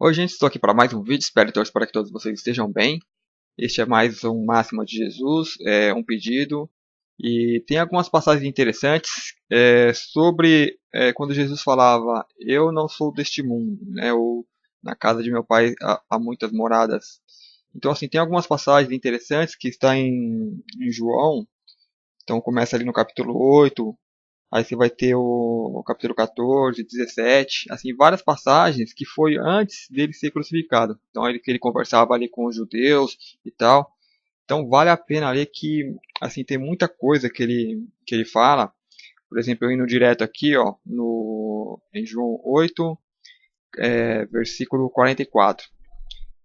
Oi, gente, estou aqui para mais um vídeo. Espero e torço para que todos vocês estejam bem. Este é mais um Máxima de Jesus, um pedido. E tem algumas passagens interessantes sobre quando Jesus falava: Eu não sou deste mundo, né? Ou na casa de meu pai há muitas moradas. Então, assim, tem algumas passagens interessantes que está em João. Então, começa ali no capítulo 8. Aí você vai ter o capítulo 14, 17, assim, várias passagens que foi antes dele ser crucificado. Então ele conversava ali com os judeus e tal. Então vale a pena ler que assim tem muita coisa que ele fala. Por exemplo, eu indo direto aqui, ó, no em João 8, versículo 44.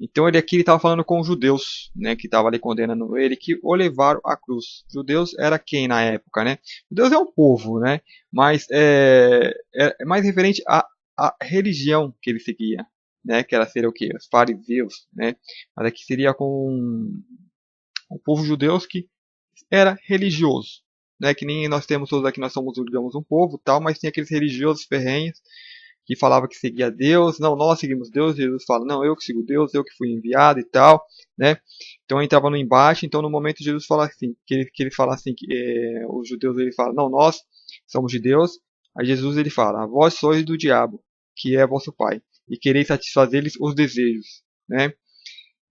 Então ele aqui estava falando com os judeus, né, que estavam ali condenando ele, que o levaram à cruz. Judeus era quem na época, né? Judeus é um povo, né? Mas é mais referente à religião que ele seguia, né? Que era ser o quê? Os fariseus, né? Mas aqui seria com o povo judeus que era religioso, né? Que nem nós temos todos aqui, nós somos, digamos, um povo, tal, mas tinha aqueles religiosos ferrenhos que falava que seguia Deus, não, nós seguimos Deus, Jesus fala, não, eu que sigo Deus, eu que fui enviado e tal, né? Então entrava no embate, então no momento Jesus fala assim, que ele fala assim, que os judeus ele fala, não, nós somos de Deus, aí Jesus ele fala, vós sois do diabo, que é vosso pai, e quereis satisfazer-lhes os desejos, né?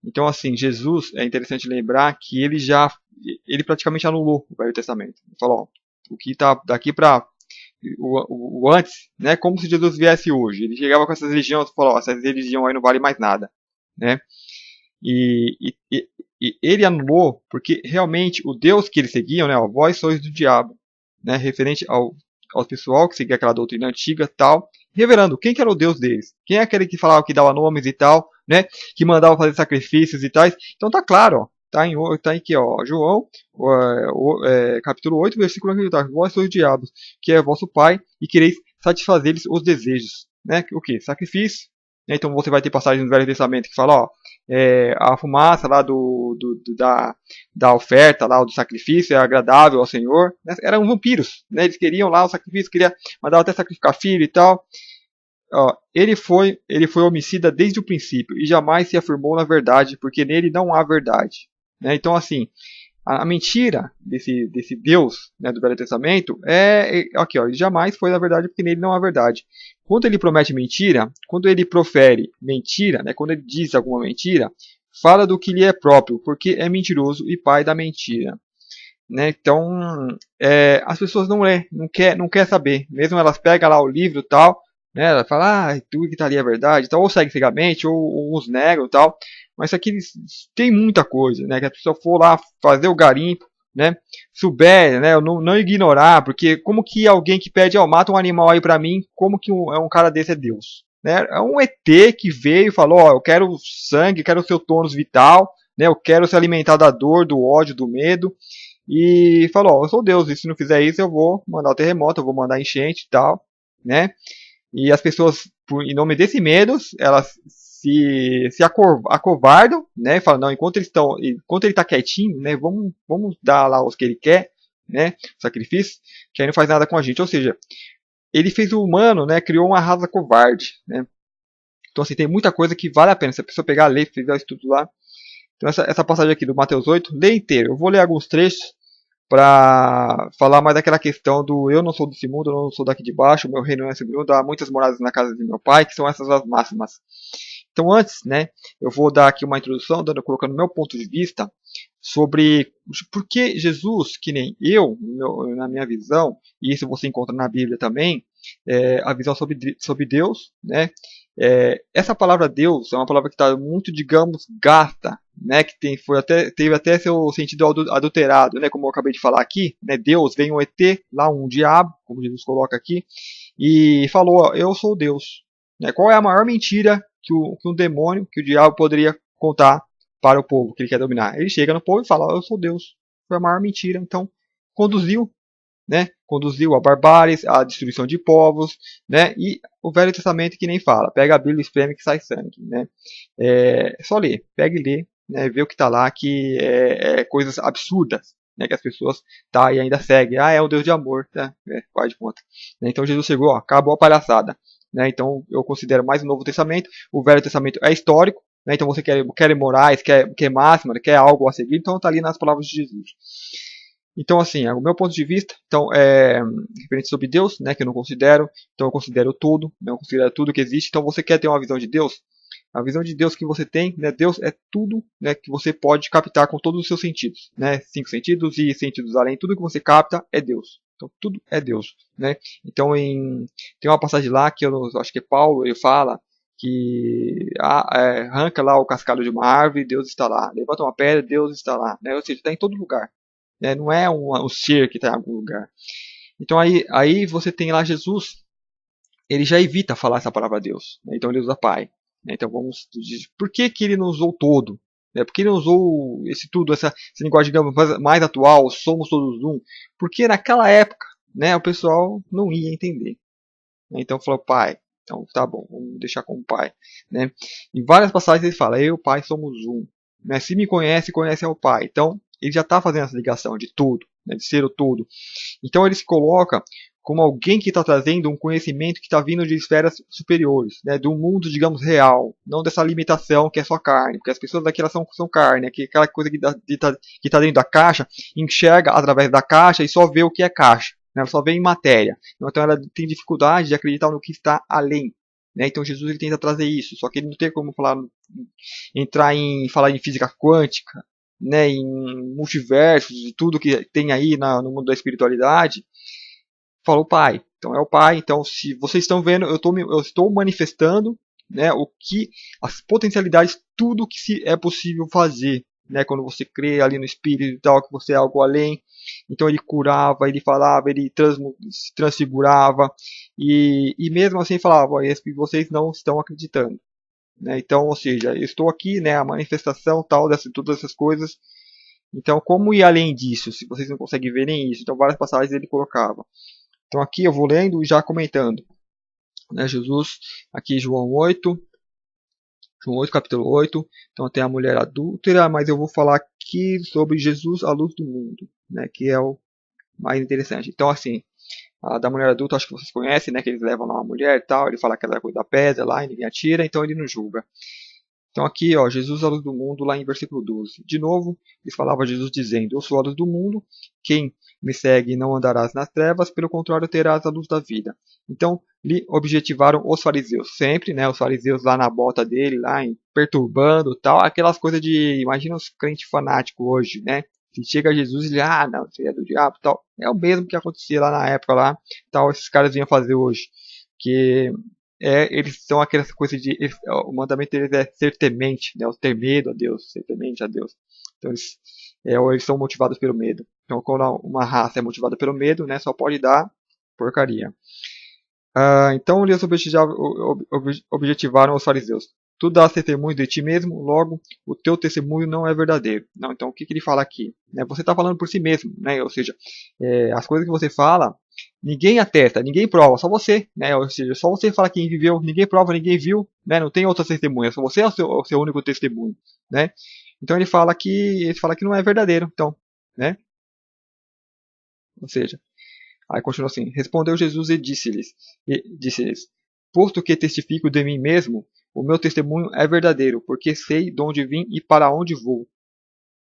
Então assim, Jesus, é interessante lembrar que ele praticamente anulou o Velho Testamento. Ele falou, ó, o que está daqui para o antes, né, como se Jesus viesse hoje. Ele chegava com essas religiões e falou, essas religiões aí não valem mais nada, né? E ele anulou porque realmente o Deus que eles seguiam, né, ó, vós sois do diabo, né, referente ao pessoal que seguia aquela doutrina antiga tal, revelando quem que era o Deus deles, quem é aquele que falava que dava nomes e tal, né, que mandava fazer sacrifícios e tais. Então tá claro, ó, tá aqui, ó, João, capítulo 8, versículo 1, tá, vós sois diabos, que é vosso pai, e quereis satisfazer-lhes os desejos, né, o que? Sacrifício. Então você vai ter passagens no Velho Testamento que fala, ó, a fumaça lá da oferta, lá do sacrifício, é agradável ao Senhor. Né? Eram vampiros, né? Eles queriam lá o sacrifício, mandavam até sacrificar filho e tal. Ó, ele foi homicida desde o princípio e jamais se afirmou na verdade, porque nele não há verdade. Né? Então, assim, a mentira desse Deus, né, do Velho Testamento aqui, ó, ele jamais foi na verdade porque nele não há verdade. Quando ele promete mentira, quando ele profere mentira, né, quando ele diz alguma mentira, fala do que lhe é próprio, porque é mentiroso e pai da mentira. Né? Então, as pessoas não quer saber. Mesmo elas pegam lá o livro e tal, né? Ela fala, tudo que está ali é verdade, então, ou segue cegamente, ou uns negam e tal. Mas isso aqui tem muita coisa, né? Que a pessoa for lá fazer o garimpo, né? Souber, né? Não ignorar, porque como que alguém que pede, ó, mata um animal aí pra mim, como que um cara desse é Deus? Né? É um ET que veio e falou, ó, eu quero sangue, quero o seu tônus vital, né? Eu quero se alimentar da dor, do ódio, do medo. E falou, ó, eu sou Deus, e se não fizer isso eu vou mandar o terremoto, eu vou mandar enchente e tal, né? E as pessoas, em nome desse medo, elas se acovardam, né? E falam, não, enquanto ele tá quietinho, né? Vamos dar lá os que ele quer, né? Sacrifício, que aí não faz nada com a gente. Ou seja, ele fez o humano, né? Criou uma raça covarde, né? Então, assim, tem muita coisa que vale a pena. Se a pessoa pegar, ler, fizer o estudo lá. Então, essa passagem aqui do Mateus 8, lê inteiro. Eu vou ler alguns trechos para falar mais daquela questão do eu não sou desse mundo, eu não sou daqui de baixo, o meu reino não é segundo, há muitas moradas na casa de meu pai, que são essas as máximas. Então antes, né, eu vou dar aqui uma introdução, colocando meu ponto de vista sobre por que Jesus, que nem eu, na minha visão, e isso você encontra na Bíblia também, a visão sobre Deus, né, essa palavra Deus é uma palavra que está muito, digamos, gasta, né, que teve até seu sentido adulterado, né, como eu acabei de falar aqui, né, Deus vem um ET, lá um diabo, como Jesus coloca aqui, e falou, ó, eu sou Deus. Né, qual é a maior mentira que um demônio, que o diabo poderia contar para o povo que ele quer dominar? Ele chega no povo e fala, ó, eu sou Deus. Foi a maior mentira. Então, conduziu, né? Conduziu a barbárie, a destruição de povos, né? E o Velho Testamento que nem fala, pega a Bíblia e espreme que sai sangue, né? É só ler, pega e lê, né? Vê o que está lá, que é coisas absurdas, né? Que as pessoas e ainda seguem. Ah, é um Deus de amor, tá? Faz de conta. Então Jesus chegou, ó, acabou a palhaçada. né? Então eu considero mais o Novo Testamento. O Velho Testamento é histórico, né? Então você quer morais, quer máxima, quer algo a seguir, então está ali nas palavras de Jesus. Então, assim, o meu ponto de vista, então, é referente sobre Deus, né, que eu não considero, então eu considero tudo, né, eu considero tudo que existe. Então, você quer ter uma visão de Deus? A visão de Deus que você tem, né, Deus é tudo, né, que você pode captar com todos os seus sentidos, né, 5 sentidos e sentidos além, tudo que você capta é Deus. Então, tudo é Deus, né? Então, tem uma passagem lá que eu acho que é Paulo, ele fala que arranca lá o cascalho de uma árvore, Deus está lá. Levanta uma pedra, Deus está lá, né? Ou seja, está em todo lugar, né? Não é um ser que está em algum lugar. Então aí você tem lá Jesus, ele já evita falar essa palavra Deus, né? Então ele usa Pai, né? Então vamos dizer, por que ele não usou todo? Né? Por que ele não usou esse tudo, essa linguagem, digamos, mais atual, somos todos um? Porque naquela época, né, o pessoal não ia entender. Então falou Pai. Então tá bom, vamos deixar como Pai, né? Em várias passagens ele fala, eu e o Pai somos um, né? Se me conhece, conhece ao Pai. Então ele já está fazendo essa ligação de tudo, né? De ser o todo. Então ele se coloca como alguém que está trazendo um conhecimento que está vindo de esferas superiores, né? Do mundo, digamos, real, não dessa limitação que é só carne, porque as pessoas daqui elas são carne, aquela coisa que está dentro da caixa, enxerga através da caixa e só vê o que é caixa, né? Ela só vê em matéria, então ela tem dificuldade de acreditar no que está além. Né? Então Jesus ele tenta trazer isso, só que ele não tem como falar em física quântica, né, em multiversos e tudo que tem aí no mundo da espiritualidade. Falou Pai. Então é o Pai. Então, se vocês estão vendo, eu estou manifestando, né, o que as potencialidades, tudo que é possível fazer, né, quando você crê ali no Espírito e tal, que você é algo além. Então ele curava, ele falava, ele se transfigurava e mesmo assim falava, vocês não estão acreditando. Né? Então, ou seja, eu estou aqui, né, a manifestação tal todas essas coisas. Então, como ir além disso, se vocês não conseguem ver nem isso? Então, várias passagens ele colocava. Então, aqui eu vou lendo e já comentando. Né, Jesus, aqui João 8, capítulo 8. Então, tem a mulher adúltera, mas eu vou falar aqui sobre Jesus, a luz do mundo, né, que é o mais interessante. Então, assim, a da mulher adulta, acho que vocês conhecem, né, que eles levam lá uma mulher e tal, ele fala que ela cuida da pedra lá e ninguém atira, então ele não julga. Então aqui, ó, Jesus, a luz do mundo, lá em versículo 12. De novo, eles falavam Jesus dizendo, eu sou a luz do mundo, quem me segue não andarás nas trevas, pelo contrário terás a luz da vida. Então, lhe objetivaram os fariseus, sempre, né, os fariseus lá na bota dele, perturbando tal, aquelas coisas de, imagina os crentes fanáticos hoje, né, se chega Jesus e ele, não, você é do diabo tal, é o mesmo que acontecia lá na época lá, tal, esses caras vinham fazer hoje, que eles são aquelas coisas de. O mandamento deles é ser temente, né? Ter medo a Deus, ser temente a Deus. Então eles são motivados pelo medo. Então quando uma raça é motivada pelo medo, né? Só pode dar porcaria. Então eles objetivaram os fariseus. Tu dás testemunho de ti mesmo, logo o teu testemunho não é verdadeiro. Não, então o que ele fala aqui? Você está falando por si mesmo, né? Ou seja, as coisas que você fala, ninguém atesta, ninguém prova, só você, né? Ou seja, só você fala quem viveu, ninguém prova, ninguém viu, né? Não tem outras testemunhas, só você é o seu único testemunho, né? Então ele fala que não é verdadeiro, então, né? Ou seja, aí continua assim: respondeu Jesus e disse-lhes: posto que testifico de mim mesmo, o meu testemunho é verdadeiro, porque sei de onde vim e para onde vou.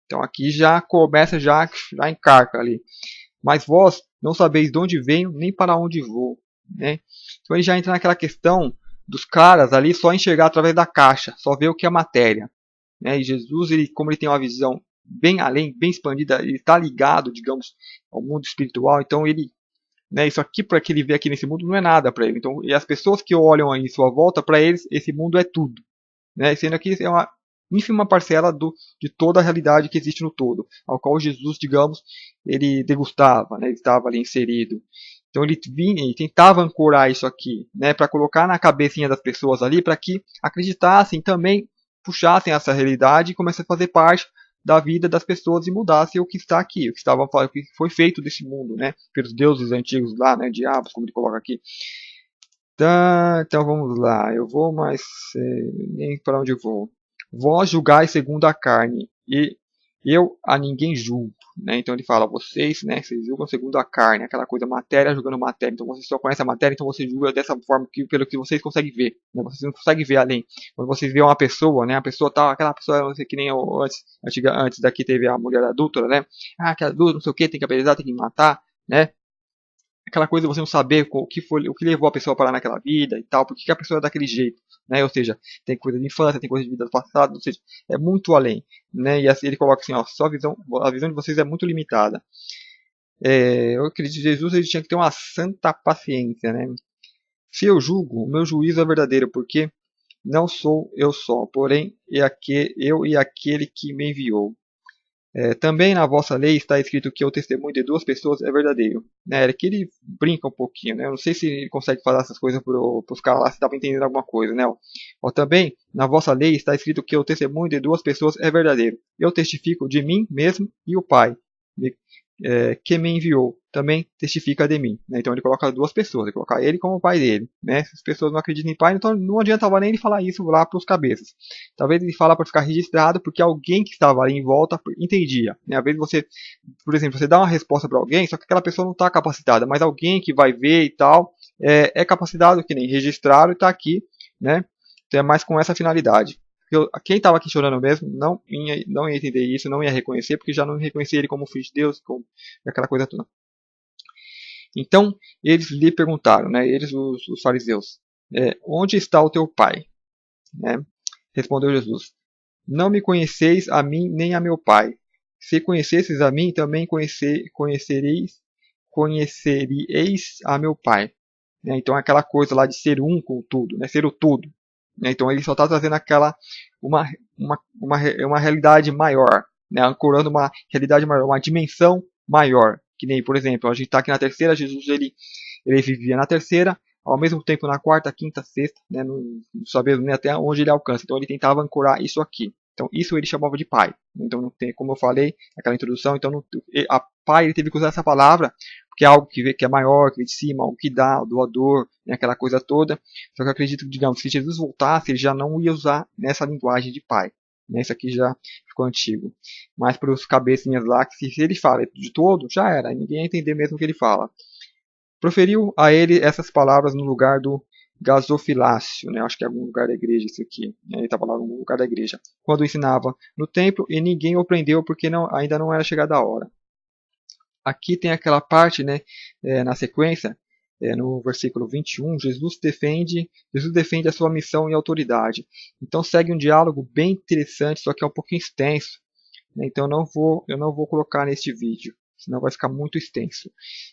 Então aqui já começa, já encarca ali. Mas vós não sabeis de onde venho, nem para onde vou. Né? Então ele já entra naquela questão dos caras ali só enxergar através da caixa, só ver o que é matéria. Né? E Jesus, como ele tem uma visão bem além, bem expandida, ele está ligado, digamos, ao mundo espiritual, então ele, né, isso aqui para que ele vê aqui nesse mundo não é nada para ele. Então, e as pessoas que olham em sua volta, para eles esse mundo é tudo, né? Sendo que é uma ínfima parcela de toda a realidade que existe no todo, ao qual Jesus, digamos, ele degustava, né? Ele estava ali inserido. Então ele vinha e tentava ancorar isso aqui, né, para colocar na cabecinha das pessoas ali, para que acreditassem também, puxassem essa realidade e começassem a fazer parte da vida das pessoas e mudassem o que está aqui, o que foi feito desse mundo, né, pelos deuses antigos lá, né, diabos, como ele coloca aqui. Tá, então vamos lá, eu vou, mas nem para onde eu vou. Vós julgais segundo a carne, e eu a ninguém julgo. Né? Então ele fala, vocês, né, vocês julgam segundo a carne, aquela coisa, matéria julgando matéria. Então você só conhece a matéria, então você julga dessa forma, pelo que vocês conseguem ver. Né? Vocês não conseguem ver além. Quando vocês veem uma pessoa, né, a pessoa tal, aquela pessoa, não sei, que nem antes daqui teve a mulher adúltera, né? Ah, que adulto, não sei o que, tem que apedrejar, tem que matar, né? Aquela coisa de você não saber o que levou a pessoa a parar naquela vida e tal, por que a pessoa é daquele jeito, né? Ou seja, tem coisa de infância, tem coisa de vida do passado, ou seja, é muito além, né? E assim ele coloca assim, ó, a visão de vocês é muito limitada. Eu acredito que Jesus ele tinha que ter uma santa paciência, né? Se eu julgo, o meu juízo é verdadeiro, porque não sou eu só, porém eu e aquele que me enviou. Também na vossa lei está escrito que o testemunho de duas pessoas é verdadeiro. Né? Que ele brinca um pouquinho, né? Eu não sei se ele consegue falar essas coisas para os caras lá, se dá para entender alguma coisa, né? Também na vossa lei está escrito que o testemunho de duas pessoas é verdadeiro. Eu testifico de mim mesmo e o Pai que me enviou também testifica de mim. Né? Então ele coloca duas pessoas, ele coloca ele como o pai dele. Né? Se as pessoas não acreditam em pai, então não adiantava nem ele falar isso lá para os cabeças. Talvez ele fala para ficar registrado porque alguém que estava ali em volta entendia. Né? Às vezes você, por exemplo, você dá uma resposta para alguém, só que aquela pessoa não está capacitada, mas alguém que vai ver e tal é capacitado, que nem registrado e está aqui. Né? Então é mais com essa finalidade. Quem estava aqui chorando mesmo não ia entender isso, não ia reconhecer, porque já não reconhecia ele como filho de Deus, como aquela coisa toda. Então, eles lhe perguntaram, né, eles, os fariseus, onde está o teu pai? Né? Respondeu Jesus, não me conheceis a mim nem a meu pai. Se conhecesseis a mim, também conheceríeis a meu pai. Né? Então, aquela coisa lá de ser um com tudo, né, ser o tudo. Então ele só está trazendo uma, uma realidade maior, né? Ancorando uma realidade maior, uma dimensão maior. Que nem, por exemplo, a gente está aqui na terceira, Jesus ele vivia na terceira, ao mesmo tempo na quarta, quinta, sexta, né? Não sabendo nem até onde ele alcança. Então ele tentava ancorar isso aqui. Então isso ele chamava de pai. Então não tem, como eu falei naquela introdução, então a pai ele teve que usar essa palavra porque é algo que é maior, que vem de cima, algo que dá, o doador, né, aquela coisa toda. Só que eu acredito que, digamos, se Jesus voltasse, ele já não ia usar nessa linguagem de pai. Né, isso aqui já ficou antigo. Mas para os cabecinhas lá, que se ele fala de todo, já era. Ninguém ia entender mesmo o que ele fala. Proferiu a ele essas palavras no lugar do gasofilácio, né? Acho que é algum lugar da igreja isso aqui. Ele estava lá no lugar da igreja. Quando ensinava no templo e ninguém o prendeu porque ainda não era chegada a hora. Aqui tem aquela parte, né, na sequência, no versículo 21, Jesus defende a sua missão e autoridade. Então segue um diálogo bem interessante, só que é um pouquinho extenso. Né, então eu não vou colocar neste vídeo, senão vai ficar muito extenso.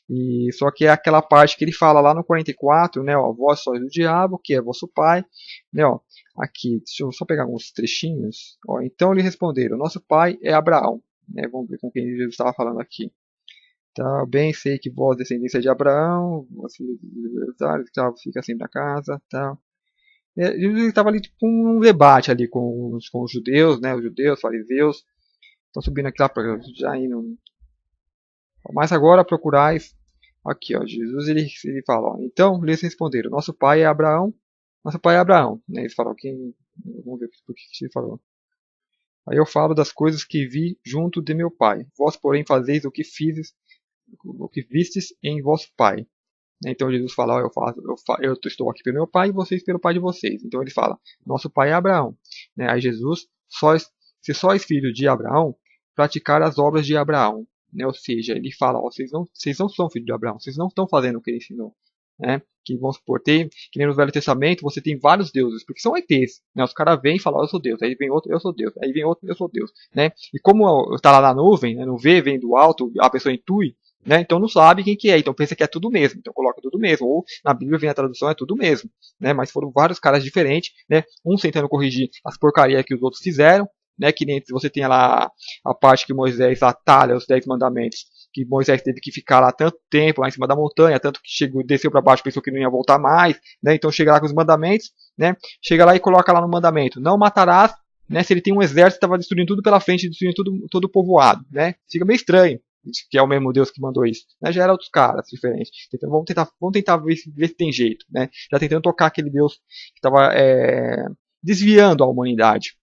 E só que é aquela parte que ele fala lá no 44, né, ó, vós sois do diabo, que é vosso pai. Né, ó, aqui, deixa eu só pegar alguns trechinhos. Ó, então lhe responderam, nosso pai é Abraão. Né, vamos ver com quem Jesus estava falando aqui. Tá, bem sei que vós, descendência de Abraão, vós filhos dos fica sempre na casa, tal. Ele estava ali com um debate ali com os judeus, né, os judeus, fariseus, estão subindo aqui lá para já indo. Mas agora procurais, aqui ó, Jesus ele fala, ó, então eles responderam, nosso pai é Abraão, né, eles falam, vamos ver por que ele falou. Aí eu falo das coisas que vi junto de meu pai, vós porém fazeis o que vistes em vosso pai. Então Jesus fala, eu estou aqui pelo meu pai e vocês pelo pai de vocês. Então ele fala, nosso pai é Abraão. Aí Jesus, se sois filho de Abraão, praticar as obras de Abraão. Ou seja, ele fala, vocês não são filhos de Abraão, vocês não estão fazendo o que ele ensinou. Que vamos supor, que nem no Velho Testamento você tem vários deuses, porque são ETs. Os caras vêm e falam, eu sou Deus, aí vem outro, eu sou Deus, aí vem outro, eu sou Deus. E como está lá na nuvem, não vê, vem do alto, a pessoa intui, então não sabe quem que é, então pensa que é tudo mesmo, então coloca tudo mesmo, ou na Bíblia vem a tradução, é tudo mesmo, mas foram vários caras diferentes, uns tentando corrigir as porcarias que os outros fizeram, que nem você tem lá a parte que Moisés atalha os 10 mandamentos, que Moisés teve que ficar lá tanto tempo, lá em cima da montanha, tanto que desceu para baixo, pensou que não ia voltar mais, então chega lá com os mandamentos, chega lá e coloca lá no mandamento, não matarás, se ele tem um exército que estava destruindo tudo pela frente, destruindo todo o povoado, fica meio estranho, que é o mesmo Deus que mandou isso, já era outros caras diferentes. Então vamos tentar ver se tem jeito, já tentando tocar aquele Deus que estava desviando a humanidade.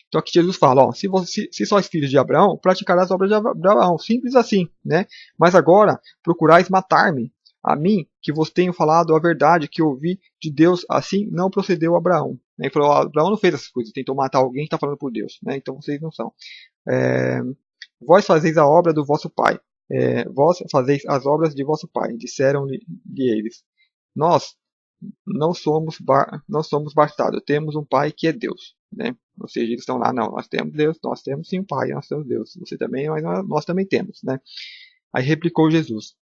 Então aqui Jesus fala, ó, se sois filhos de Abraão, praticarás as obras de Abraão, simples assim, né? Mas agora procurais matar-me, a mim, que vos tenho falado a verdade que ouvi de Deus, assim não procedeu Abraão. Ele falou, Abraão não fez essas coisas, tentou matar alguém que está falando por Deus, né? Então vocês não são. É, vós fazeis a obra do vosso pai, vós fazeis as obras de vosso pai, disseram-lhe eles. Nós não somos bastardos, temos um pai que é Deus, né? Ou seja, eles estão lá, não, nós temos Deus, nós temos sim um pai, nós temos Deus, você também, mas nós também temos, né? Aí replicou Jesus,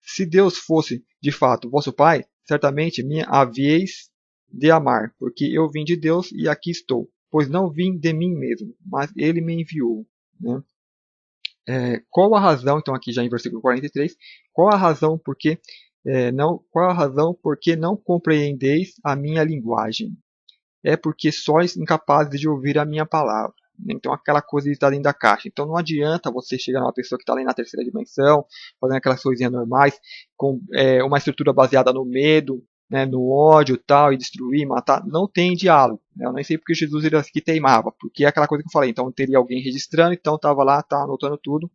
se Deus fosse de fato vosso pai, certamente me havíeis de amar, porque eu vim de Deus e aqui estou, pois não vim de mim mesmo, mas ele me enviou, né? Qual a razão, então aqui já em versículo 43, qual a razão porque qual a razão porque não compreendeis a minha linguagem? É porque sois incapazes de ouvir a minha palavra. Então aquela coisa de estar dentro da caixa. Então não adianta você chegar numa pessoa que está ali na terceira dimensão, fazendo aquelas coisinhas normais, com uma estrutura baseada no medo, né, no ódio tal, e destruir, matar. Não tem diálogo. Né? Eu nem sei porque Jesus ele aqui teimava, porque é aquela coisa que eu falei. Então teria alguém registrando, então estava lá, tá anotando tudo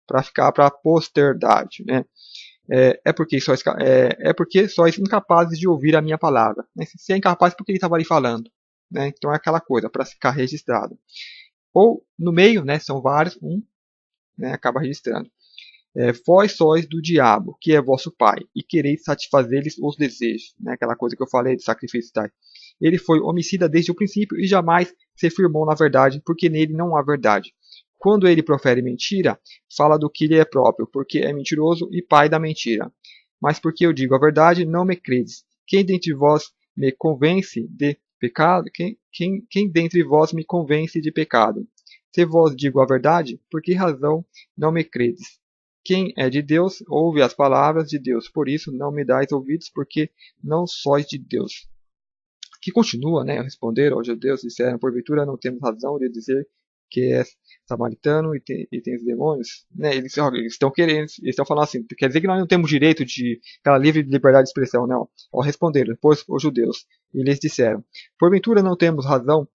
para ficar para a posteridade. Né? É porque sois incapazes de ouvir a minha palavra. Né? Se é incapaz, porque ele estava ali falando. Né? Então é aquela coisa, para ficar registrado. Ou no meio, né, são vários, né, acaba registrando. Vós sois do diabo, que é vosso pai, e quereis satisfazer-lhes os desejos. Né, aquela coisa que eu falei de sacrifício. Tá? Ele foi homicida desde o princípio e jamais se firmou na verdade, porque nele não há verdade. Quando ele profere mentira, fala do que lhe é próprio, porque é mentiroso e pai da mentira. Mas porque eu digo a verdade, não me credes. Quem dentre vós me convence de pecado? Quem dentre vós me convence de pecado? Se vós digo a verdade, por que razão não me credes? Quem é de Deus, ouve as palavras de Deus. Por isso não me dais ouvidos, porque não sois de Deus. Que continua, né? Responderam aos judeus, disseram, porventura não temos razão de dizer que és samaritano e tens demônios, né? Eles estão querendo, eles estão falando assim, quer dizer que nós não temos direito de aquela livre liberdade de expressão, não? Ao responderam, pois os judeus, e lhes disseram, porventura não temos razão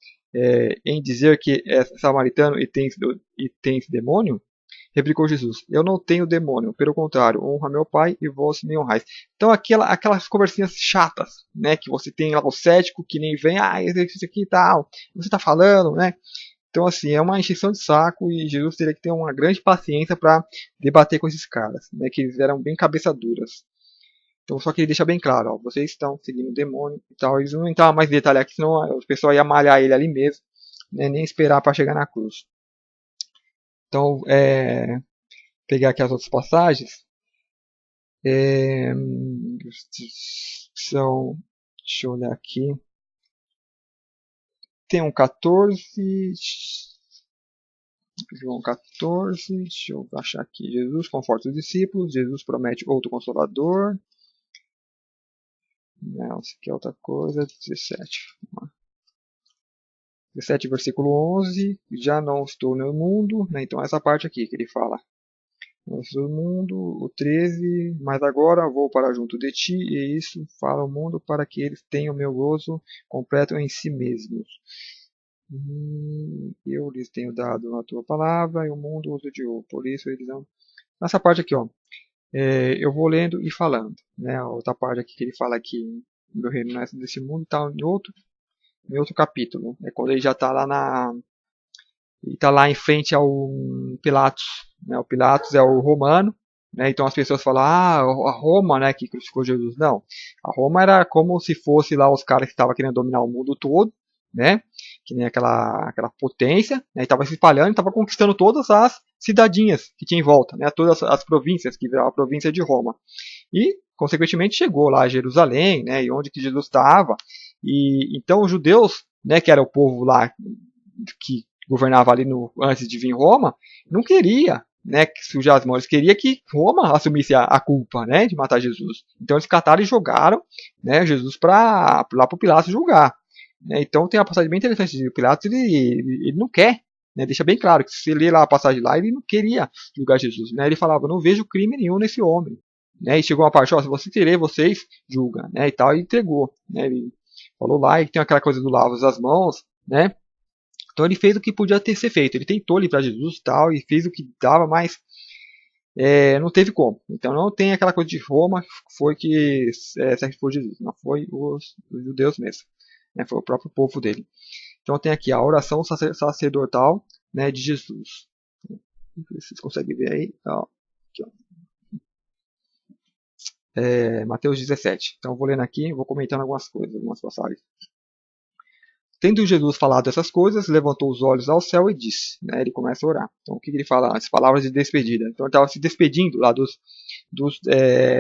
em dizer que és samaritano e tens demônio? Replicou Jesus, eu não tenho demônio, pelo contrário, honra meu pai e vós me honrais. Então aquelas conversinhas chatas, né, que você tem lá o cético que nem vem, isso aqui e tal, você está falando, né? Então assim, é uma encheção de saco e Jesus teria que ter uma grande paciência para debater com esses caras, né, que eles eram bem cabeça duras. Então só que ele deixa bem claro, ó, vocês estão seguindo o demônio e tal, eles não entravam mais em detalhe aqui, senão o pessoal ia malhar ele ali mesmo, né, nem esperar para chegar na cruz. Então, pegar aqui as outras passagens. São, deixa eu olhar aqui. Tem um 14. João 14. Deixa eu achar aqui. Jesus conforta os discípulos. Jesus promete outro consolador. Não, isso aqui é outra coisa. 17. 17, versículo 11. Já não estou no mundo. Né? Então, essa parte aqui que ele fala. Do mundo, o 13, mas agora vou para junto de ti, e isso fala o mundo para que eles tenham meu gozo completo em si mesmos. Eu lhes tenho dado a tua palavra, e o mundo os odiou, por isso eles não. Nessa parte aqui, ó, eu vou lendo e falando. Né, a outra parte aqui que ele fala que meu reino não é desse mundo, está em outro capítulo. É quando ele já está lá ele está lá em frente ao Pilatos. Né? O Pilatos é o romano. Né? Então as pessoas falam, a Roma, né, que crucificou Jesus. Não, a Roma era como se fosse lá os caras que estavam querendo dominar o mundo todo, né? Que nem aquela potência, né? Estava se espalhando, estava conquistando todas as cidadinhas que tinha em volta, né? Todas as províncias, que viraram a província de Roma. E, consequentemente, chegou lá a Jerusalém, né? E onde que Jesus estava. E então os judeus, né, que era o povo lá que governava ali antes de vir Roma, não queria, né, que sujar as mãos, queria que Roma assumisse a culpa, né, de matar Jesus. Então eles cataram e jogaram, né, Jesus lá para o Pilatos julgar. Né. Então tem uma passagem bem interessante de Pilatos, ele não quer, né, deixa bem claro que se você ler lá a passagem lá, ele não queria julgar Jesus. Né, ele falava, não vejo crime nenhum nesse homem. Né, e chegou uma parte, se você querer, vocês julgam, né, e tal, e entregou. Né, ele falou lá, e tem aquela coisa do lavas as mãos, né, Então ele fez o que podia ter ser feito. Ele tentou livrar Jesus e tal, e fez o que dava, mas não teve como. Então não tem aquela coisa de Roma foi que sacrificou Jesus. Não foi os judeus mesmo. Né? Foi o próprio povo dele. Então tem aqui a oração sacerdotal, né, de Jesus. Vocês conseguem ver aí? Ó, aqui, ó. Mateus 17. Então eu vou lendo aqui, vou comentando algumas coisas, algumas passagens. Tendo Jesus falado essas coisas, levantou os olhos ao céu e disse, né, ele começa a orar. Então o que ele fala? As palavras de despedida. Então ele estava se despedindo lá dos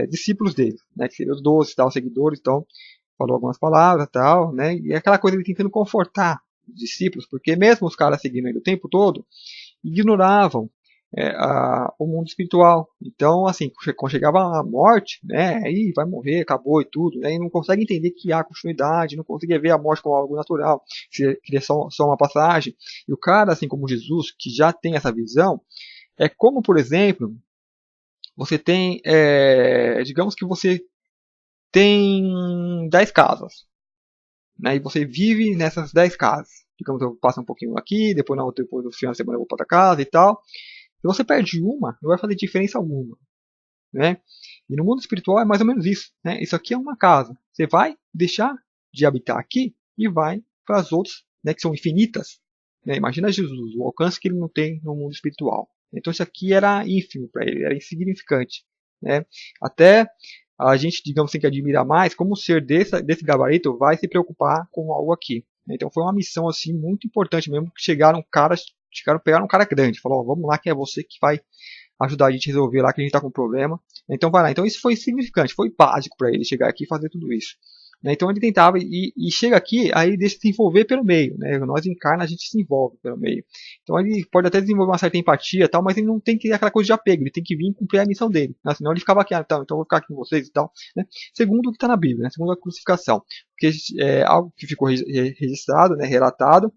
discípulos dele, né, que seriam os 12 tal, seguidores. Então falou algumas palavras tal, né, e aquela coisa ele tentando confortar os discípulos, porque mesmo os caras seguindo ele o tempo todo, ignoravam o mundo espiritual. Então, assim, quando chegava a morte, né, aí vai morrer, acabou e tudo, né, e não consegue entender que há continuidade, não consegue ver a morte como algo natural, que é só uma passagem. E o cara, assim como Jesus, que já tem essa visão, é como, por exemplo, você tem, digamos que você tem 10 casas, né, e você vive nessas 10 casas. Digamos, eu passo um pouquinho aqui, depois no final da semana eu vou para outra casa e tal. Se você perde uma, não vai fazer diferença alguma, né? E no mundo espiritual é mais ou menos isso, né? Isso aqui é uma casa. Você vai deixar de habitar aqui e vai para as outras, né, que são infinitas. Né? Imagina Jesus, o alcance que ele não tem no mundo espiritual. Então isso aqui era ínfimo para ele, era insignificante, né? Até a gente, digamos assim, que admira mais como um ser desse gabarito vai se preocupar com algo aqui. Então foi uma missão assim muito importante mesmo, que pegaram um cara grande, falou, vamos lá que é você que vai ajudar a gente a resolver lá que a gente está com problema. Então vai lá. Então isso foi significante, foi básico para ele chegar aqui e fazer tudo isso. Então ele tentava e chega aqui, aí deixa se envolver pelo meio. Né? Nós encarna, a gente se envolve pelo meio. Então ele pode até desenvolver uma certa empatia tal, mas ele não tem que ter aquela coisa de apego, ele tem que vir cumprir a missão dele. Né? Senão ele ficava aqui, então eu vou ficar aqui com vocês e tal. Né? Segundo o que está na Bíblia, né? Segundo a crucificação. Porque é algo que ficou registrado, né? Relatado,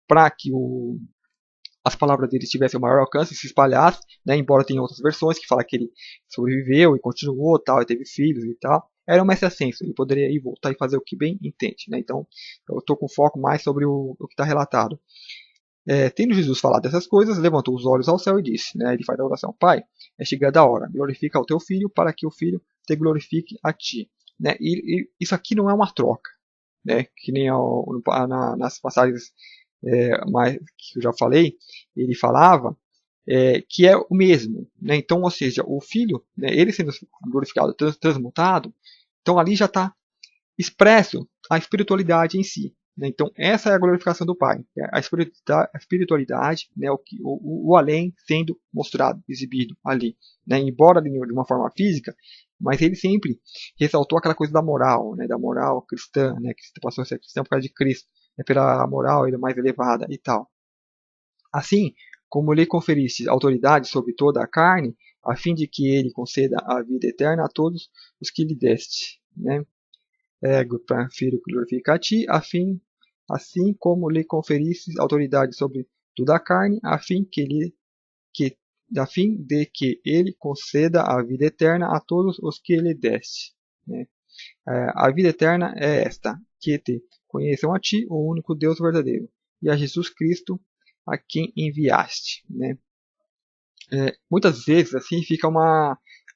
para que as palavras dele tivessem o maior alcance e se espalhassem, né? Embora tenha outras versões que falam que ele sobreviveu e continuou, tal, e teve filhos e tal. Era um mestre ascenso, ele poderia ir voltar e fazer o que bem entende. Né? Então, eu estou com foco mais sobre o que está relatado. Tendo Jesus falado dessas coisas, levantou os olhos ao céu e disse, né, ele faz a oração, Pai, é chegada a hora, glorifica o teu filho para que o filho te glorifique a ti. Né? E isso aqui não é uma troca, né? Que nem nas passagens mais, que eu já falei, ele falava que é o mesmo. Né? Então, ou seja, o filho, né, ele sendo glorificado, transmutado, então ali já está expresso a espiritualidade em si. Né? Então, essa é a glorificação do Pai. A espiritualidade, né, o além sendo mostrado, exibido ali. Né? Embora de uma forma física, mas ele sempre ressaltou aquela coisa da moral, né, da moral cristã, né, que passou a ser cristã por causa de Cristo, né, pela moral mais elevada e tal. Assim, como lhe conferiste autoridade sobre toda a carne, a fim de que ele conceda a vida eterna a todos os que lhe deste. Né? Filho, glorifica a ti, assim como lhe conferiste autoridade sobre toda a carne, a fim de que ele conceda a vida eterna a todos os que lhe deste. Né? A vida eterna é esta, que te conheçam a ti, o único Deus verdadeiro, e a Jesus Cristo, a quem enviaste. Né? Muitas vezes assim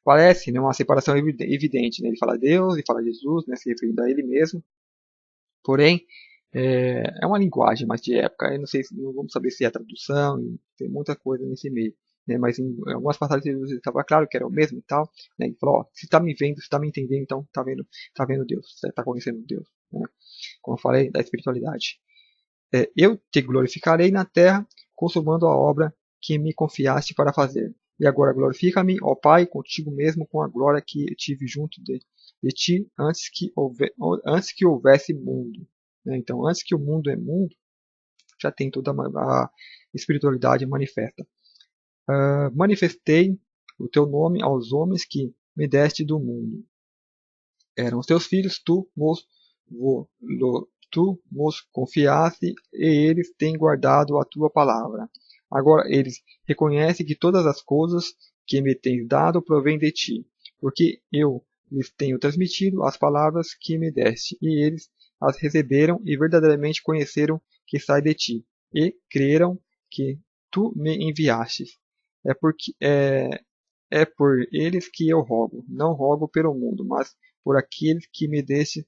parece, né, uma separação evidente. Né? Ele fala Deus e fala Jesus, né, se referindo a ele mesmo. Porém, é uma linguagem mais de época. Eu não sei, não vamos saber se é tradução, e tem muita coisa nesse meio. Né? Mas em algumas passagens estava claro que era o mesmo e tal. Né? Ele falou: ó, se está me vendo, se está me entendendo, então está vendo Deus, você está conhecendo Deus. Né? Como eu falei, da espiritualidade. Eu te glorificarei na terra, consumando a obra que me confiaste para fazer. E agora glorifica-me, ó Pai, contigo mesmo, com a glória que eu tive junto de ti antes que houvesse mundo. Né? Então, antes que o mundo é mundo, já tem toda a espiritualidade manifesta. Manifestei o teu nome aos homens que me deste do mundo. Eram os teus filhos, tu nos confiaste e eles têm guardado a tua palavra. Agora eles reconhecem que todas as coisas que me tens dado provêm de ti, porque eu lhes tenho transmitido as palavras que me deste, e eles as receberam e verdadeiramente conheceram que sai de ti, e creram que tu me enviastes. É por eles que eu rogo, não rogo pelo mundo, mas por aqueles que me deste,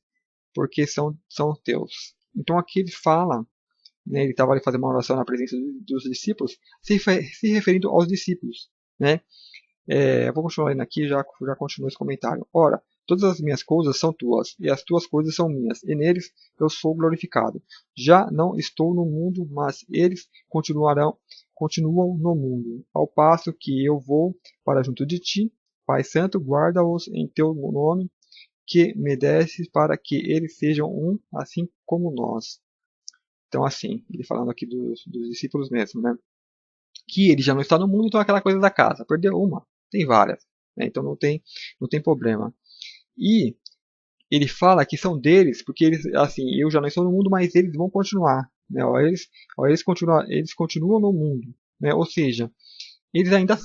porque são teus. Então aqui ele fala, né, ele estava ali fazendo uma oração na presença dos discípulos, se referindo aos discípulos, né? Eu vou continuar lendo aqui, já continuo esse comentário. Ora, todas as minhas coisas são tuas, e as tuas coisas são minhas, e neles eu sou glorificado. Já não estou no mundo, mas eles continuam no mundo, ao passo que eu vou para junto de ti. Pai Santo, guarda-os em teu nome, que me deste, para que eles sejam um, assim como nós. Então, assim, ele falando aqui dos discípulos mesmo, né? Que ele já não está no mundo, então é aquela coisa da casa. Perdeu uma, tem várias. Né? Então não tem problema. E ele fala que são deles, porque eles, assim, eu já não estou no mundo, mas eles vão continuar. Né? Eles continuam no mundo. Né? Ou seja, eles ainda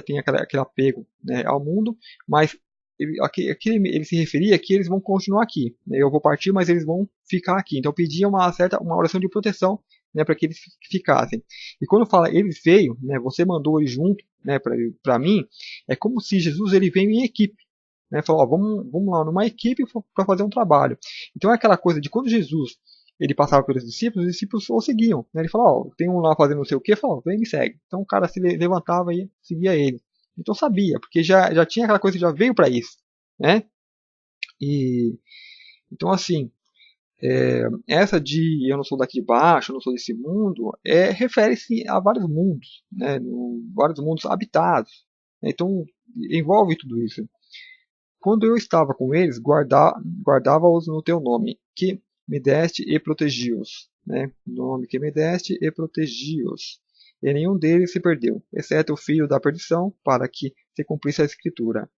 têm aquele apego, né, ao mundo, mas ele se referia que eles vão continuar aqui. Né? Eu vou partir, mas eles vão ficar aqui. Então pedia uma oração de proteção, né, para que eles ficassem. E quando fala eles veio, né, você mandou eles junto, né, para mim, é como se Jesus ele veio em equipe. Né, falou, ó, vamos lá numa equipe para fazer um trabalho. Então é aquela coisa de quando Jesus ele passava pelos discípulos, os discípulos o seguiam. Né? Ele falou, ó, tem um lá fazendo não sei o que, falou, vem me segue. Então o cara se levantava e seguia ele. Então sabia, porque já tinha aquela coisa, já veio para isso. Né? E então assim, essa de eu não sou daqui de baixo, eu não sou desse mundo, refere-se a vários mundos, né? Vários mundos habitados. Né? Então envolve tudo isso. Quando eu estava com eles, guardava-os no teu nome, que me deste e protegi-os. Né? Nome que me deste e protegi-os. E nenhum deles se perdeu, exceto o filho da perdição, para que se cumprisse a escritura.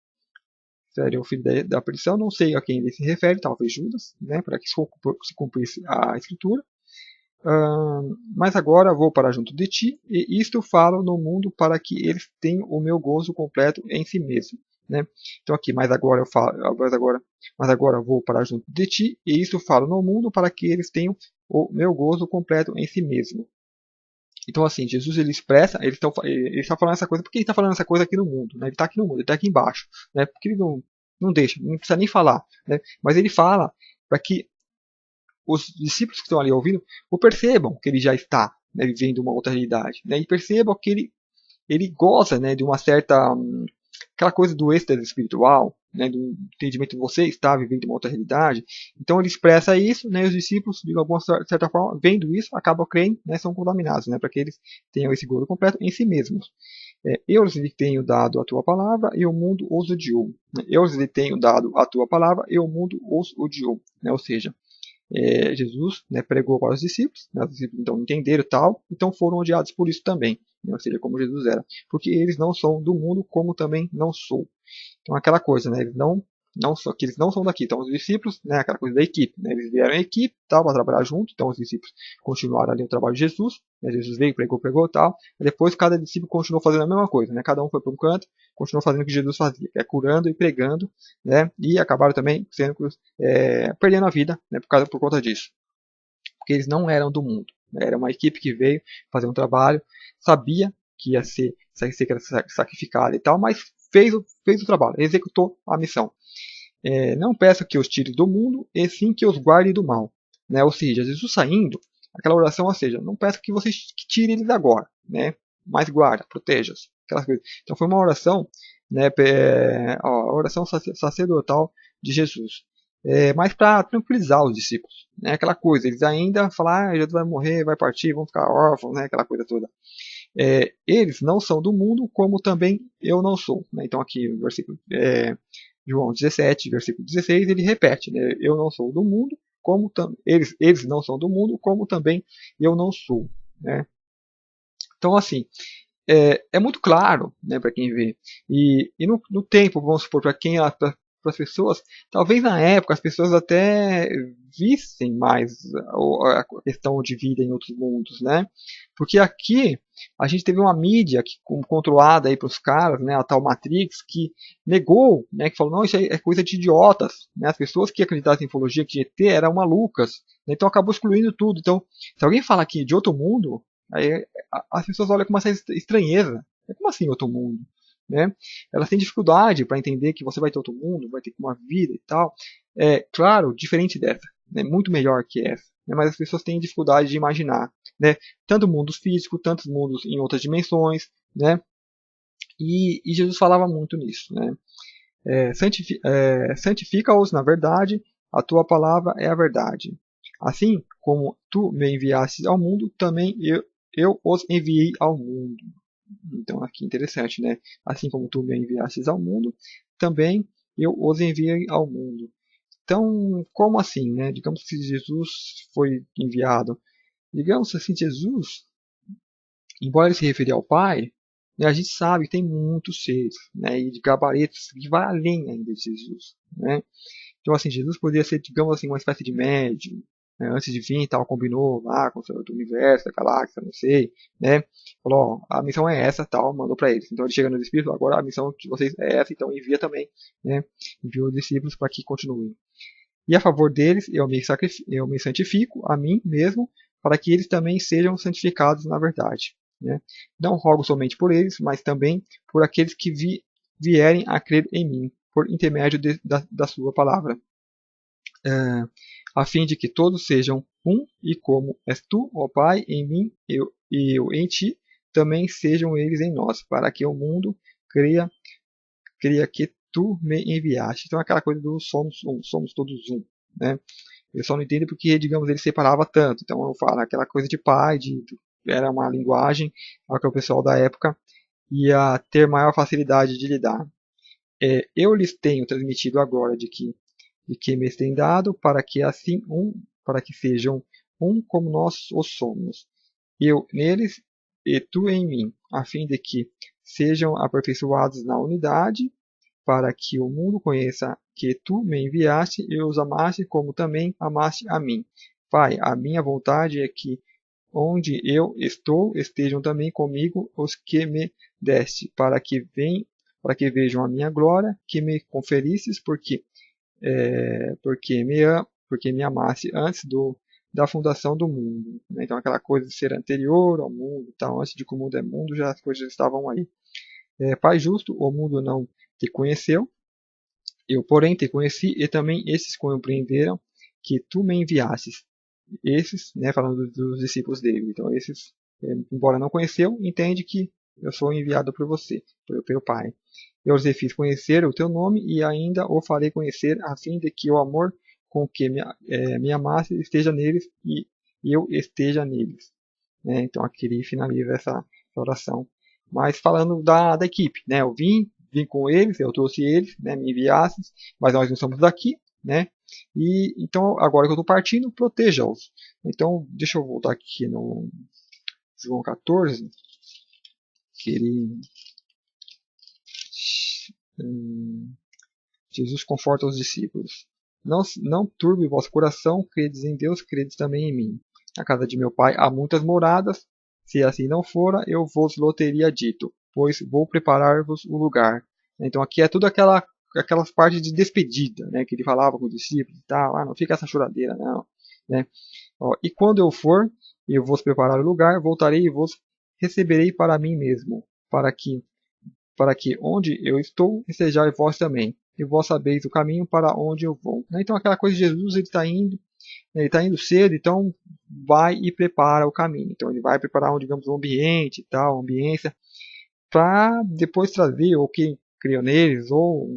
Seria o filho da perdição, não sei a quem ele se refere, talvez Judas, né? Para que se cumprisse a escritura. Mas agora vou para junto de ti, e isto falo no mundo para que eles tenham o meu gozo completo em si mesmo. Né? Então aqui, mas agora vou para junto de ti, e isto falo no mundo para que eles tenham o meu gozo completo em si mesmo. Então assim, Jesus ele expressa, ele está falando essa coisa, porque ele está falando essa coisa aqui no mundo, né? Ele está aqui no mundo, ele está aqui embaixo, né? Porque ele não deixa, não precisa nem falar, né? Mas ele fala para que os discípulos que estão ali ouvindo o percebam que ele já está, né, vivendo uma outra realidade, né, e percebam que ele goza, né, de uma certa aquela coisa do êxtase espiritual, né, do entendimento que você está vivendo uma outra realidade. Então ele expressa isso, né, e os discípulos de alguma certa forma vendo isso acabam crendo, né, são contaminados, né, para que eles tenham esse gozo completo em si mesmos. Eu lhes tenho dado a tua palavra e o mundo os odiou. Eu lhes tenho dado a tua palavra e o mundo os odiou. Né, ou seja, Jesus, né, pregou para os discípulos, né, os discípulos então entenderam tal, então foram odiados por isso também, né, ou seja, como Jesus era, porque eles não são do mundo, como também não sou. Então aquela coisa, né, que eles não são daqui. Então os discípulos, né, aquela coisa da equipe, né, eles vieram em equipe, tal, para trabalhar junto. Então os discípulos continuaram ali o trabalho de Jesus, né, Jesus veio, pregou, tal. E depois cada discípulo continuou fazendo a mesma coisa, né, cada um foi para um canto, continuou fazendo o que Jesus fazia, curando e pregando, né, e acabaram também perdendo a vida, né, por conta disso, porque eles não eram do mundo. Né, era uma equipe que veio fazer um trabalho, sabia que ia ser sacrificado e tal, mas fez o trabalho, executou a missão. Não peço que os tire do mundo, e sim que os guarde do mal. Né? Ou seja, Jesus saindo, aquela oração, ou seja, não peço que vocês tirem eles agora, né? Mas guarda, proteja-os. Então foi uma oração, né, a oração sacerdotal de Jesus. Mas para tranquilizar os discípulos. Né? Aquela coisa, eles ainda falam, Jesus vai morrer, vai partir, vão ficar órfãos, né? Aquela coisa toda. Eles não são do mundo, como também eu não sou. Né? Então aqui, versículo João 17, versículo 16, ele repete, né? Eu não sou do mundo, eles não são do mundo, como também eu não sou. Né? Então assim, é muito claro, né, para quem vê. E no tempo, vamos supor, para para as pessoas, talvez na época as pessoas até vissem mais a questão de vida em outros mundos, né? Porque aqui a gente teve uma mídia controlada aí para os caras, né, a tal Matrix, que negou, né, que falou, não, isso é coisa de idiotas, né? As pessoas que acreditavam em ufologia, que ET eram malucas, né? Então acabou excluindo tudo. Então, se alguém fala aqui de outro mundo, aí as pessoas olham com uma certa estranheza. Como assim outro mundo? Né? Elas têm dificuldade para entender que você vai ter outro mundo, vai ter uma vida e tal. É claro, diferente dessa, né? Muito melhor que essa. Né? Mas as pessoas têm dificuldade de imaginar, né? Tanto mundos físicos, tantos mundos em outras dimensões, né? E Jesus falava muito nisso, né? Santifica-os na verdade, a tua palavra é a verdade. Assim como tu me enviastes ao mundo, também eu os enviei ao mundo. Então aqui interessante, né? Assim como tu me enviastes ao mundo, também eu os enviei ao mundo. Então, como assim, né? Digamos que Jesus foi enviado. Digamos assim, Jesus, embora ele se referia ao Pai, né, a gente sabe que tem muitos seres, né? E de gabaritos que vai além ainda de Jesus, né? Então, assim, Jesus poderia ser, digamos assim, uma espécie de médium, né? Antes de vir, tal, combinou lá com o Senhor do universo, da galáxia, não sei, né? Falou, ó, a missão é essa, tal, mandou para eles. Então ele chega nos espíritos, agora a missão de vocês é essa, então envia também, né? Envia os discípulos para que continuem. E a favor deles, eu me santifico a mim mesmo, para que eles também sejam santificados na verdade, né? Não rogo somente por eles, mas também por aqueles que vierem a crer em mim, por intermédio da sua palavra, a fim de que todos sejam um, e como és tu, ó Pai, em mim e eu em ti, também sejam eles em nós, para que o mundo creia que tu me enviaste. Então aquela coisa do somos um, somos todos um, né? Eu só não entendo porque, digamos, ele separava tanto. Então eu falo aquela coisa de pai, era uma linguagem a que o pessoal da época ia ter maior facilidade de lidar. Eu lhes tenho transmitido agora de que me tem dado, para que assim para que sejam um como nós os somos. Eu neles e tu em mim, a fim de que sejam aperfeiçoados na unidade, para que o mundo conheça que tu me enviaste e os amaste como também amaste a mim. Pai, a minha vontade é que onde eu estou estejam também comigo os que me deste, para que vejam a minha glória que me conferistes, porque me amasse antes da fundação do mundo. Então aquela coisa de ser anterior ao mundo, tal, antes de que o mundo é mundo, já as coisas estavam aí. Pai justo, o mundo não te conheceu, eu porém te conheci, e também esses compreenderam que tu me enviastes. Esses, né, falando dos discípulos dele. Então esses, embora não conheceu, entende que eu sou enviado por você, pelo Pai. Eu os fiz conhecer o teu nome e ainda o farei conhecer, a fim de que o amor com que me amasse esteja neles e eu esteja neles. Né? Então aqui ele finaliza essa oração. Mas falando da equipe, né? Eu vim com eles, eu trouxe eles, né? Me enviaste, mas nós não somos daqui, né? E então agora que eu estou partindo, proteja-os. Então deixa eu voltar aqui no João 14, que ele Jesus conforta os discípulos. Não turbe vosso coração, credes em Deus, credes também em mim. Na casa de meu pai há muitas moradas. Se assim não fora, eu vos lo teria dito, pois vou preparar-vos o lugar. Então aqui é tudo aquelas partes de despedida, né, que ele falava com os discípulos e tal. Não fica essa choradeira, não. Né? E quando eu for, eu vos preparar o lugar, voltarei e vos receberei para mim mesmo, para que onde eu estou, estejais vós também, e vós sabeis o caminho para onde eu vou. Então aquela coisa de Jesus, ele está indo cedo, então vai e prepara o caminho. Então ele vai preparar, digamos, um ambiente e tal, uma ambiência, para depois trazer, ou quem criou neles, ou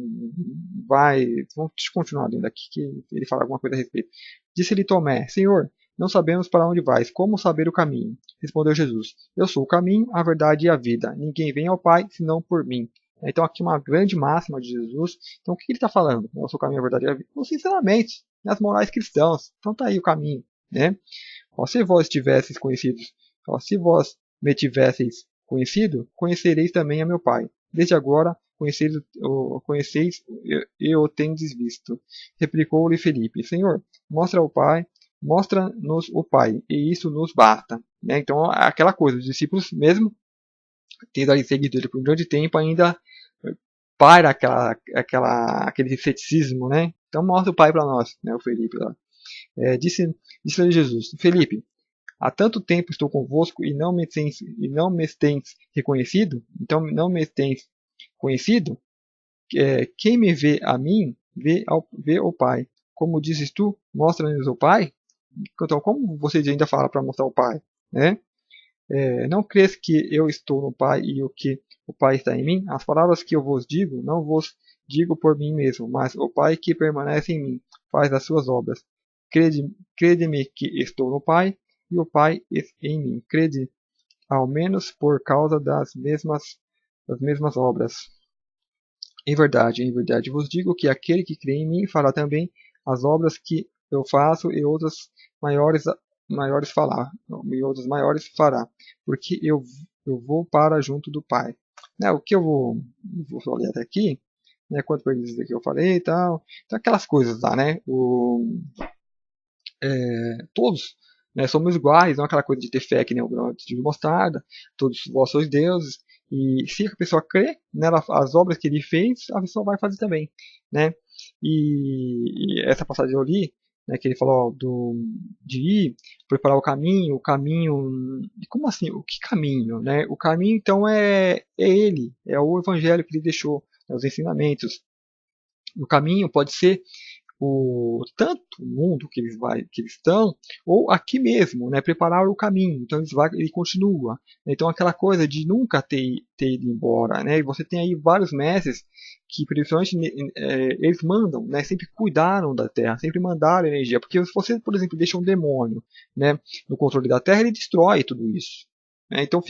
vamos continuar lendo aqui, que ele fala alguma coisa a respeito. Disse-lhe Tomé, Senhor, não sabemos para onde vais, como saber o caminho? Respondeu Jesus, eu sou o caminho, a verdade e a vida, ninguém vem ao Pai, senão por mim. Então aqui uma grande máxima de Jesus. Então o que ele está falando? Eu sou o caminho, a verdade e a vida. Os ensinamentos, as morais cristãs. Então está aí o caminho, né? Se vós tivesseis conhecidos, se vós me tivesseis conhecido, conhecereis também a meu Pai. Desde agora conheceis e o tendes visto. Replicou-lhe Felipe: Senhor, mostra o Pai, mostra-nos o Pai, e isso nos basta. Né? Então, aquela coisa, os discípulos, mesmo tendo ali seguido ele por um grande tempo, ainda para aquele ceticismo, né? Então mostra o Pai para nós, né? O Felipe lá. Disse-lhe Jesus: Felipe, há tanto tempo estou convosco e não me tens reconhecido? Então não me tens conhecido? Quem me vê a mim, vê o Pai. Como dizes tu, mostra-nos o Pai? Então, como você ainda fala para mostrar o Pai? Né? Não crês que eu estou no Pai e o que o Pai está em mim? As palavras que eu vos digo, não vos digo por mim mesmo, mas o Pai que permanece em mim faz as suas obras. Crede-me que estou no Pai e o Pai em mim. Crede, ao menos por causa das mesmas obras. Em verdade vos digo que aquele que crê em mim fará também as obras que eu faço e outras maiores fará, porque eu vou para junto do Pai. Né, o que eu vou ler até aqui, né, quanto para dizer que eu falei e tal, então aquelas coisas lá, né, todos, né, somos iguais, não aquela coisa de ter fé que nem o grão de mostarda, todos vós sois deuses, e se a pessoa crê nela, as obras que ele fez, a pessoa vai fazer também, né? E essa passagem eu li, né, que ele falou de ir, preparar o caminho, e como assim, o que caminho, né? O caminho então é ele, é o evangelho que ele deixou, né, os ensinamentos. O caminho pode ser tanto o mundo que eles estão, ou aqui mesmo, né, preparar o caminho. Então ele continua. Então aquela coisa de nunca ter ido embora, né? E você tem aí vários mestres que, principalmente, eles mandam, né, sempre cuidaram da Terra, sempre mandaram energia. Porque se você, por exemplo, deixa um demônio, né, no controle da Terra, ele destrói tudo isso. Então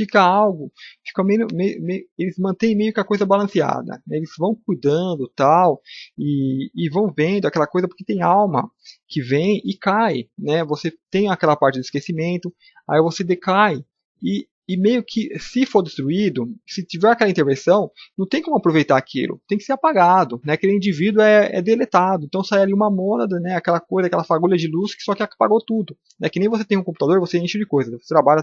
eles mantêm meio que a coisa balanceada, né? Eles vão cuidando tal e vão vendo aquela coisa porque tem alma que vem e cai, né? Você tem aquela parte do esquecimento, aí você decai e meio que se for destruído, se tiver aquela intervenção, não tem como aproveitar aquilo, tem que ser apagado, né? Aquele indivíduo é deletado, então sai ali uma mônada, né? Aquela coisa, aquela fagulha de luz que só que apagou tudo, né? Que nem você tem um computador, você enche de coisa, você trabalha,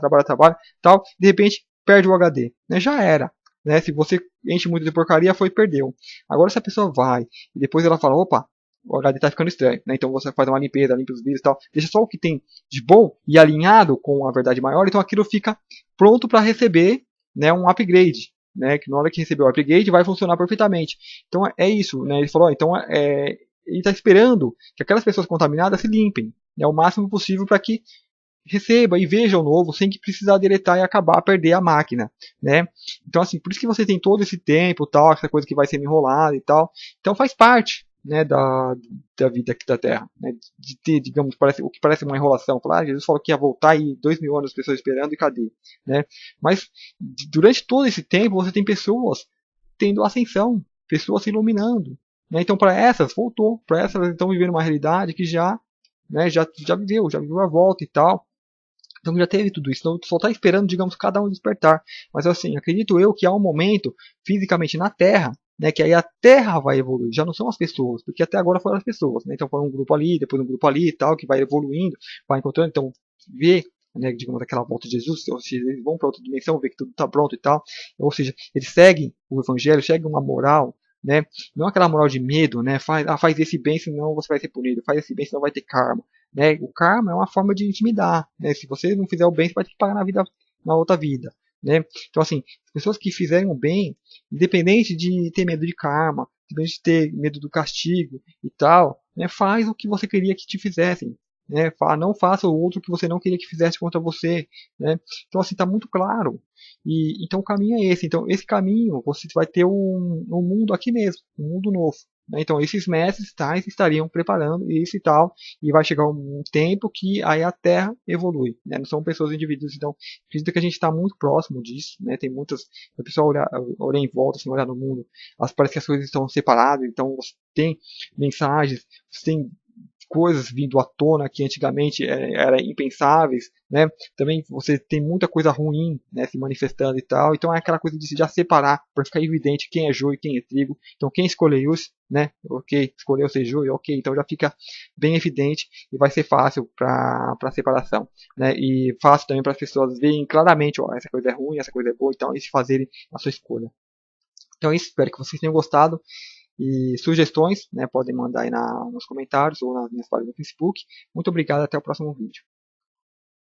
tal, de repente perde o HD, né? Já era. Né? Se você enche muito de porcaria, perdeu. Agora se a pessoa vai e depois ela fala, opa, o HD está ficando estranho, né? Então você faz uma limpeza, limpa os vídeos e tal, deixa só o que tem de bom e alinhado com a verdade maior, então aquilo fica pronto para receber, né, um upgrade, né? Que na hora que receber o upgrade vai funcionar perfeitamente. Então é isso, né? Ele falou, então ele está esperando que aquelas pessoas contaminadas se limpem, né, o máximo possível para que receba e veja o novo sem que precisar deletar e acabar perder a máquina, né? Então assim, por isso que você tem todo esse tempo, tal, essa coisa que vai sendo enrolada e tal. Então faz parte, né, da vida aqui da Terra, né? De ter, digamos, o que parece uma enrolação. Falar, Jesus falou que ia voltar e 2.000 anos as pessoas esperando e cadê, né? Mas durante todo esse tempo você tem pessoas tendo ascensão, pessoas se iluminando, né? Então para essas voltou, para essas elas estão vivendo uma realidade que né, já viveu a volta e tal. Então já teve tudo isso. Então só está esperando, digamos, cada um despertar. Mas assim, acredito eu que há um momento, fisicamente na Terra, né, que aí a Terra vai evoluir. Já não são as pessoas, porque até agora foram as pessoas. Né? Então foi um grupo ali, depois um grupo ali e tal, que vai evoluindo, vai encontrando. Então vê, né, digamos, aquela volta de Jesus, ou seja, eles vão para outra dimensão, vê que tudo está pronto e tal. Ou seja, eles seguem o Evangelho, seguem uma moral. Né? Não aquela moral de medo, né? Faz esse bem, senão você vai ser punido. Faz esse bem, senão vai ter karma. Né? O karma é uma forma de intimidar. Né? Se você não fizer o bem, você vai ter que pagar na outra vida. Né? Então, assim, as pessoas que fizerem o bem, independente de ter medo de karma, independente de ter medo do castigo e tal, né? Faz o que você queria que te fizessem. Né? Não faça o outro que você não queria que fizesse contra você. Né? Então, assim, está muito claro. Então, o caminho é esse. Então, esse caminho, você vai ter um mundo aqui mesmo, um mundo novo. Né? Então, esses mestres tais estariam preparando isso e tal, e vai chegar um tempo que aí a Terra evolui, né? Não são pessoas indivíduos, então acredito que a gente está muito próximo disso, né? Tem muitas, o pessoal olha em volta, assim, olhar no mundo, parece que as coisas estão separadas, então você tem mensagens, você tem coisas vindo à tona que antigamente eram impensáveis, né? Também você tem muita coisa ruim, né, se manifestando e tal. Então é aquela coisa de se já separar para ficar evidente quem é joio e quem é trigo. Então quem escolheu isso, né? Ok, escolheu ser joio, ok. Então já fica bem evidente e vai ser fácil para separação, né? E fácil também para as pessoas verem claramente, ó, essa coisa é ruim, essa coisa é boa. Então eles fazerem a sua escolha. Então é isso, espero que vocês tenham gostado. E sugestões, né, podem mandar aí nos comentários ou nas minhas páginas no Facebook. Muito obrigado, até o próximo vídeo.